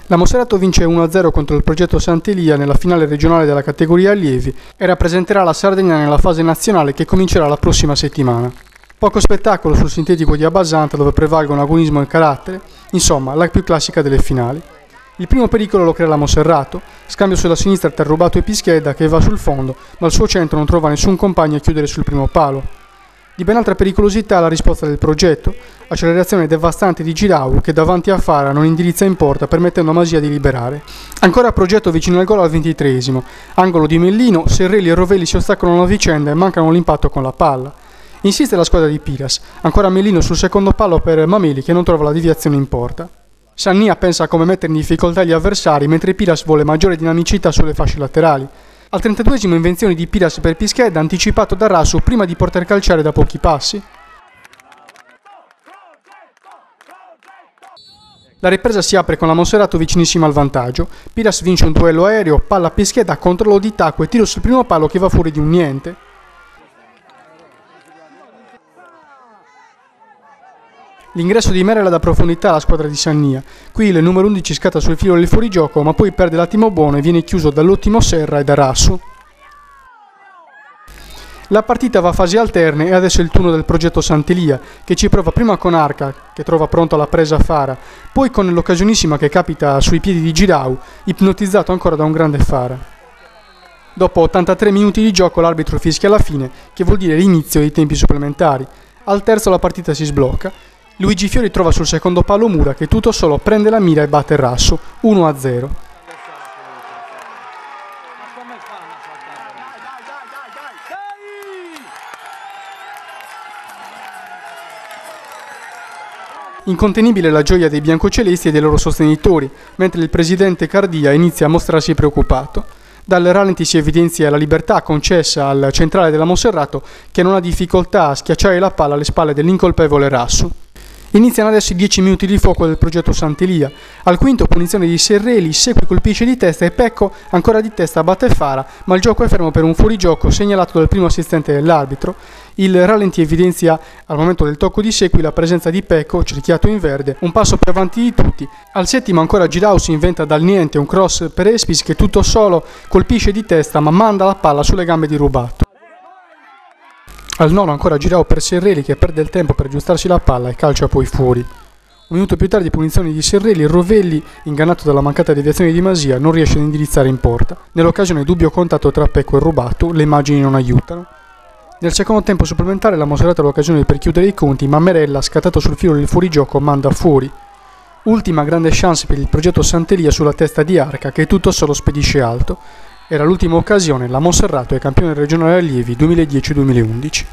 La Monserrato vince 1-0 contro il progetto Sant'Elia nella finale regionale della categoria allievi e rappresenterà la Sardegna nella fase nazionale che comincerà la prossima settimana. Poco spettacolo sul sintetico di Abbasanta dove prevalgono agonismo e carattere, insomma la più classica delle finali. Il primo pericolo lo crea la Monserrato, scambio sulla sinistra tra Rubato e Pischedda che va sul fondo, ma al suo centro non trova nessun compagno a chiudere sul primo palo. Di ben altra pericolosità la risposta del progetto, accelerazione devastante di Girau che davanti a Fara non indirizza in porta permettendo a Masia di liberare. Ancora progetto vicino al gol al 23esimo, angolo di Mellino, Serrelli e Rovelli si ostacolano a vicenda e mancano l'impatto con la palla. Insiste la squadra di Piras, ancora Mellino sul secondo palo per Mameli che non trova la deviazione in porta. Sannia pensa a come mettere in difficoltà gli avversari mentre Piras vuole maggiore dinamicità sulle fasce laterali. Al 32esimo invenzione di Piras per Pischedda anticipato da Rasu prima di poter calciare da pochi passi. La ripresa si apre con la Monserrato vicinissima al vantaggio. Piras vince un duello aereo, palla a Pischedda, controllo di tacco e tiro sul primo palo che va fuori di un niente. L'ingresso di Merella dà profondità alla squadra di Sannia. Qui il numero 11 scatta sul filo del fuorigioco, ma poi perde l'attimo buono e viene chiuso dall'ottimo Serra e da Rassu. La partita va a fasi alterne e adesso è il turno del progetto Sant'Elia, che ci prova prima con Arca, che trova pronto alla presa Fara, poi con l'occasionissima che capita sui piedi di Girau, ipnotizzato ancora da un grande Fara. Dopo 83 minuti di gioco l'arbitro fischia la fine, che vuol dire l'inizio dei tempi supplementari. Al terzo la partita si sblocca. Luigi Fiori trova sul secondo palo Mura che tutto solo prende la mira e batte Rasso 1-0. Incontenibile la gioia dei biancocelesti e dei loro sostenitori, mentre il presidente Cardia inizia a mostrarsi preoccupato. Dal rallenti si evidenzia la libertà concessa al centrale della Monserrato che non ha difficoltà a schiacciare la palla alle spalle dell'incolpevole Rassu. Iniziano adesso i 10 minuti di fuoco del progetto Sant'Elia. Al quinto punizione di Serrelli, Segui colpisce di testa e Pecco ancora di testa batte Fara, ma il gioco è fermo per un fuorigioco segnalato dal primo assistente dell'arbitro. Il rallenti evidenzia al momento del tocco di Segui la presenza di Pecco, cerchiato in verde, un passo più avanti di tutti. Al settimo ancora Girau si inventa dal niente un cross per Espis che tutto solo colpisce di testa ma manda la palla sulle gambe di Rubato. Al nono ancora Girau per Serrelli che perde il tempo per aggiustarsi la palla e calcia poi fuori. Un minuto più tardi punizioni di Serrelli, Rovelli, ingannato dalla mancata deviazione di Masia, non riesce ad indirizzare in porta. Nell'occasione dubbio contatto tra Pecco e Rubato, le immagini non aiutano. Nel secondo tempo supplementare la Monserrato ha l'occasione per chiudere i conti, ma Merella, scattato sul filo del fuorigioco, manda fuori. Ultima grande chance per il progetto Sant'Elia sulla testa di Arca che tutto solo spedisce alto. Era l'ultima occasione, la Monserrato è campione regionale allievi 2010-2011.